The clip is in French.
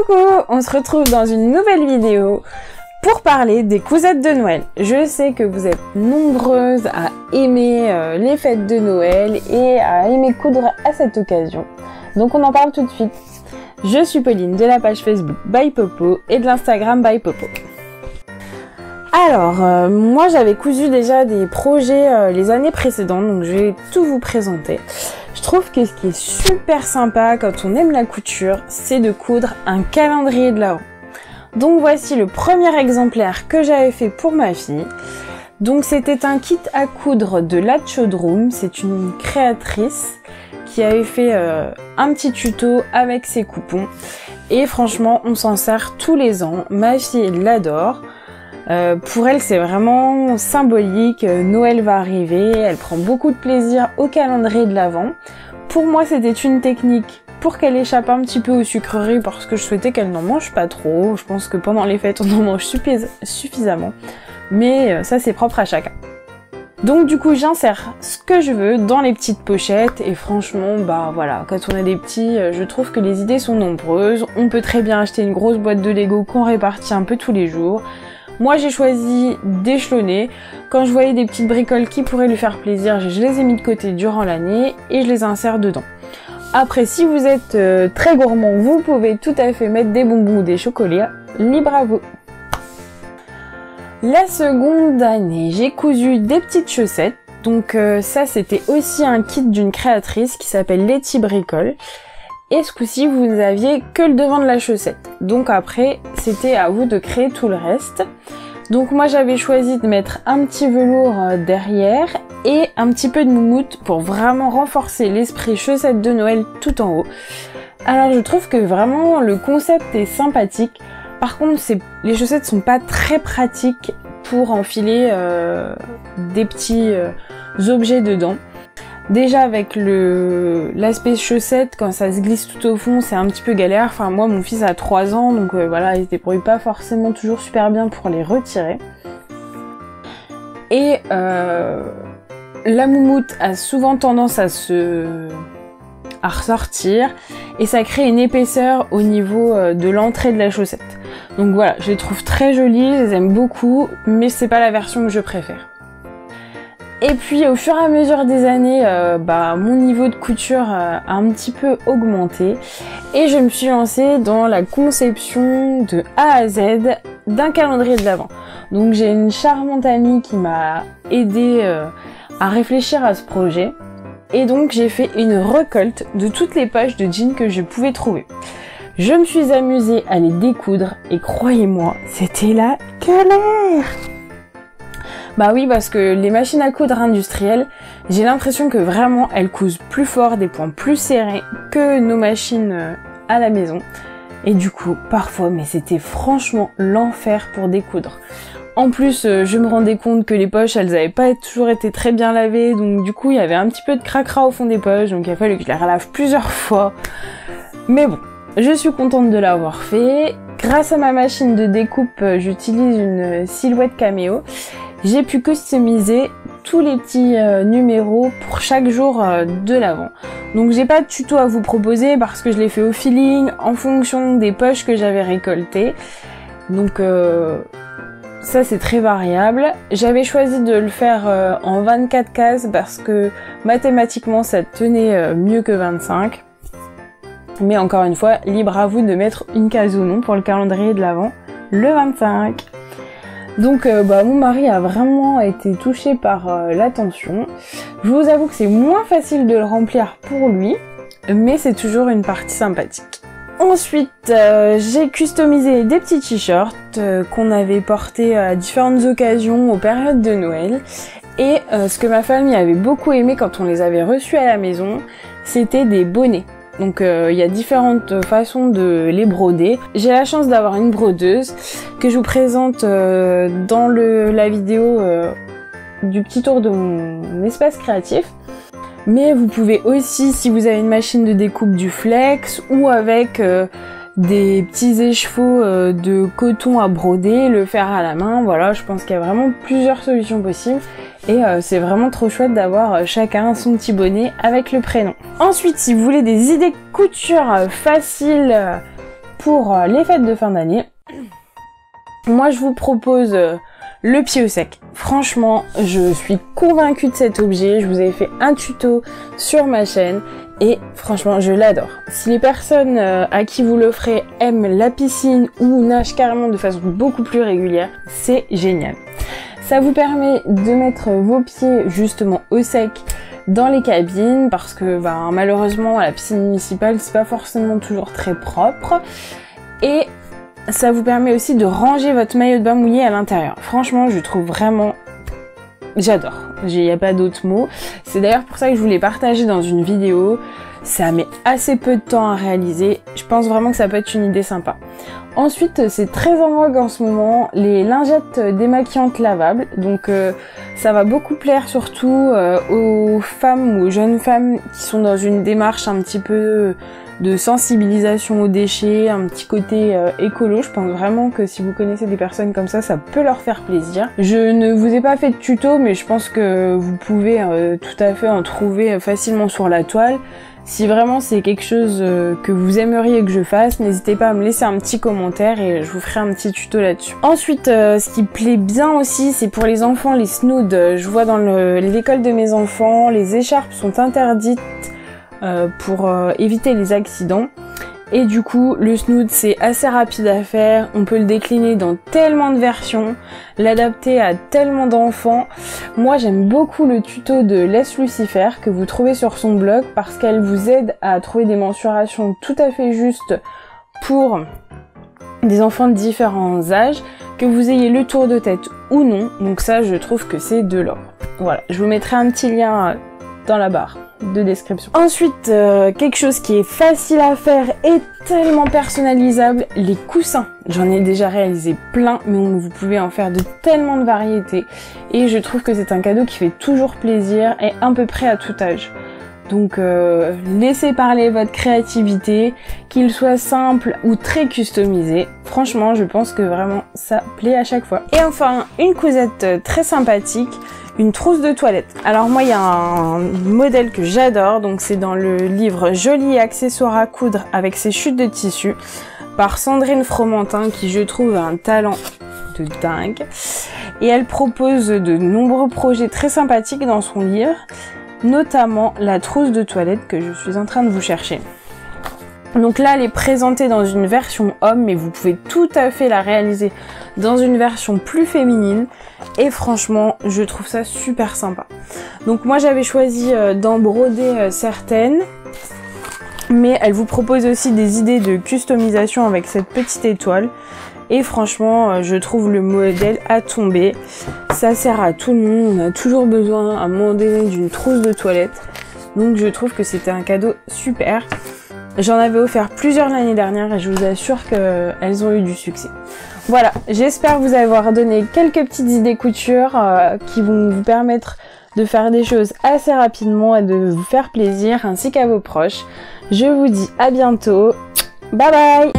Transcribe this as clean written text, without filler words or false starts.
Coucou, on se retrouve dans une nouvelle vidéo pour parler des cousettes de Noël. Je sais que vous êtes nombreuses à aimer les fêtes de Noël et à aimer coudre à cette occasion. Donc on en parle tout de suite. Je suis Pauline de la page Facebook By Popo et de l'Instagram By Popo. Alors, moi j'avais cousu déjà des projets les années précédentes, donc je vais tout vous présenter. Je trouve que ce qui est super sympa quand on aime la couture, c'est de coudre un calendrier de l'Avent. Donc voici le premier exemplaire que j'avais fait pour ma fille. Donc c'était un kit à coudre de La Chaudroom, c'est une créatrice qui avait fait un petit tuto avec ses coupons. Et franchement, on s'en sert tous les ans, ma fille l'adore. Pour elle, c'est vraiment symbolique, Noël va arriver, elle prend beaucoup de plaisir au calendrier de l'Avent. Pour moi, c'était une technique pour qu'elle échappe un petit peu aux sucreries parce que je souhaitais qu'elle n'en mange pas trop. Je pense que pendant les fêtes, on en mange suffisamment, mais ça, c'est propre à chacun. Donc du coup, j'insère ce que je veux dans les petites pochettes et franchement, bah voilà, quand on a des petits, je trouve que les idées sont nombreuses. On peut très bien acheter une grosse boîte de Lego qu'on répartit un peu tous les jours. Moi j'ai choisi d'échelonner. Quand je voyais des petites bricoles qui pourraient lui faire plaisir, je les ai mis de côté durant l'année et je les insère dedans. Après, si vous êtes très gourmand, vous pouvez tout à fait mettre des bonbons ou des chocolats, libre à vous. La seconde année, j'ai cousu des petites chaussettes. Donc ça c'était aussi un kit d'une créatrice qui s'appelle Letty Bricole. Et ce coup-ci, vous n'aviez que le devant de la chaussette. Donc après, c'était à vous de créer tout le reste. Donc moi, j'avais choisi de mettre un petit velours derrière et un petit peu de moumoute pour vraiment renforcer l'esprit chaussette de Noël tout en haut. Alors je trouve que vraiment le concept est sympathique. Par contre, les chaussettes sont pas très pratiques pour enfiler des petits objets dedans. Déjà avec l'aspect chaussette, quand ça se glisse tout au fond, c'est un petit peu galère. Enfin moi mon fils a 3 ans, donc voilà, il se débrouille pas forcément toujours super bien pour les retirer. Et la moumoute a souvent tendance à ressortir et ça crée une épaisseur au niveau de l'entrée de la chaussette. Donc voilà, je les trouve très jolies, je les aime beaucoup, mais c'est pas la version que je préfère. Et puis au fur et à mesure des années, mon niveau de couture a un petit peu augmenté et je me suis lancée dans la conception de A à Z d'un calendrier de l'Avent. Donc j'ai une charmante amie qui m'a aidée à réfléchir à ce projet et donc j'ai fait une récolte de toutes les poches de jeans que je pouvais trouver. Je me suis amusée à les découdre et croyez-moi, c'était la galère! Bah oui, parce que les machines à coudre industrielles, j'ai l'impression que vraiment elles cousent plus fort, des points plus serrés que nos machines à la maison. Et du coup, parfois, mais c'était franchement l'enfer pour découdre. En plus, je me rendais compte que les poches, elles avaient pas toujours été très bien lavées, donc du coup, il y avait un petit peu de cracra au fond des poches, donc il a fallu que je les relave plusieurs fois. Mais bon, je suis contente de l'avoir fait. Grâce à ma machine de découpe, j'utilise une silhouette caméo. J'ai pu customiser tous les petits numéros pour chaque jour de l'Avent. Donc j'ai pas de tuto à vous proposer parce que je l'ai fait au feeling en fonction des poches que j'avais récoltées. Donc ça c'est très variable. J'avais choisi de le faire en 24 cases parce que mathématiquement ça tenait mieux que 25. Mais encore une fois, libre à vous de mettre une case ou non pour le calendrier de l'Avent le 25. Donc mon mari a vraiment été touché par l'attention. Je vous avoue que c'est moins facile de le remplir pour lui, mais c'est toujours une partie sympathique. Ensuite, j'ai customisé des petits t-shirts qu'on avait portés à différentes occasions aux périodes de Noël. Et ce que ma famille avait beaucoup aimé quand on les avait reçus à la maison, c'était des bonnets. Donc il y a différentes façons de les broder. J'ai la chance d'avoir une brodeuse que je vous présente dans la vidéo du petit tour de mon espace créatif. Mais vous pouvez aussi, si vous avez une machine de découpe, du flex ou avec des petits écheveaux de coton à broder, le faire à la main. Voilà, je pense qu'il y a vraiment plusieurs solutions possibles. Et c'est vraiment trop chouette d'avoir chacun son petit bonnet avec le prénom. Ensuite, si vous voulez des idées couture faciles pour les fêtes de fin d'année, moi je vous propose le pied au sec. Franchement, je suis convaincue de cet objet. Je vous avais fait un tuto sur ma chaîne et franchement, je l'adore. Si les personnes à qui vous l'offrez aiment la piscine ou nagent carrément de façon beaucoup plus régulière, c'est génial. Ça vous permet de mettre vos pieds justement au sec dans les cabines parce que malheureusement à la piscine municipale c'est pas forcément toujours très propre, et ça vous permet aussi de ranger votre maillot de bain mouillé à l'intérieur. Franchement, je trouve vraiment... J'adore. Il n'y a pas d'autre mot. C'est d'ailleurs pour ça que je voulais partager dans une vidéo. Ça met assez peu de temps à réaliser. Je pense vraiment que ça peut être une idée sympa. Ensuite, c'est très en vogue en ce moment, les lingettes démaquillantes lavables. Donc ça va beaucoup plaire surtout aux femmes ou aux jeunes femmes qui sont dans une démarche un petit peu de sensibilisation aux déchets, un petit côté écolo. Je pense vraiment que si vous connaissez des personnes comme ça peut leur faire plaisir. Je ne vous ai pas fait de tuto, mais je pense que vous pouvez tout à fait en trouver facilement sur la toile. Si vraiment c'est quelque chose que vous aimeriez que je fasse, n'hésitez pas à me laisser un petit commentaire et je vous ferai un petit tuto là-dessus. Ensuite, ce qui plaît bien aussi, c'est pour les enfants, les snoods. Je vois dans l'école de mes enfants, les écharpes sont interdites pour éviter les accidents. Et du coup, le snood c'est assez rapide à faire, on peut le décliner dans tellement de versions, l'adapter à tellement d'enfants. Moi j'aime beaucoup le tuto de Les Lucifer que vous trouvez sur son blog parce qu'elle vous aide à trouver des mensurations tout à fait justes pour des enfants de différents âges, que vous ayez le tour de tête ou non. Donc ça, je trouve que c'est de l'or. Voilà, je vous mettrai un petit lien dans la barre de description. Ensuite, quelque chose qui est facile à faire et tellement personnalisable, les coussins. J'en ai déjà réalisé plein, mais vous pouvez en faire de tellement de variétés. Et je trouve que c'est un cadeau qui fait toujours plaisir et à peu près à tout âge. Donc laissez parler votre créativité, qu'il soit simple ou très customisé. Franchement, je pense que vraiment ça plaît à chaque fois. Et enfin, une cousette très sympathique, une trousse de toilette. Alors moi, il y a un modèle que j'adore, donc c'est dans le livre Jolis accessoires à coudre avec ses chutes de tissu par Sandrine Fromentin, qui je trouve a un talent de dingue. Et elle propose de nombreux projets très sympathiques dans son livre, notamment la trousse de toilette que je suis en train de vous chercher. Donc là, elle est présentée dans une version homme, mais vous pouvez tout à fait la réaliser dans une version plus féminine. Et franchement, je trouve ça super sympa. Donc moi, j'avais choisi d'en broder certaines, mais elle vous propose aussi des idées de customisation avec cette petite étoile. Et franchement, je trouve le modèle à tomber. Ça sert à tout le monde. On a toujours besoin à un moment donné d'une trousse de toilette. Donc je trouve que c'était un cadeau super. J'en avais offert plusieurs l'année dernière et je vous assure qu'elles ont eu du succès. Voilà, j'espère vous avoir donné quelques petites idées couture qui vont vous permettre de faire des choses assez rapidement et de vous faire plaisir ainsi qu'à vos proches. Je vous dis à bientôt. Bye bye!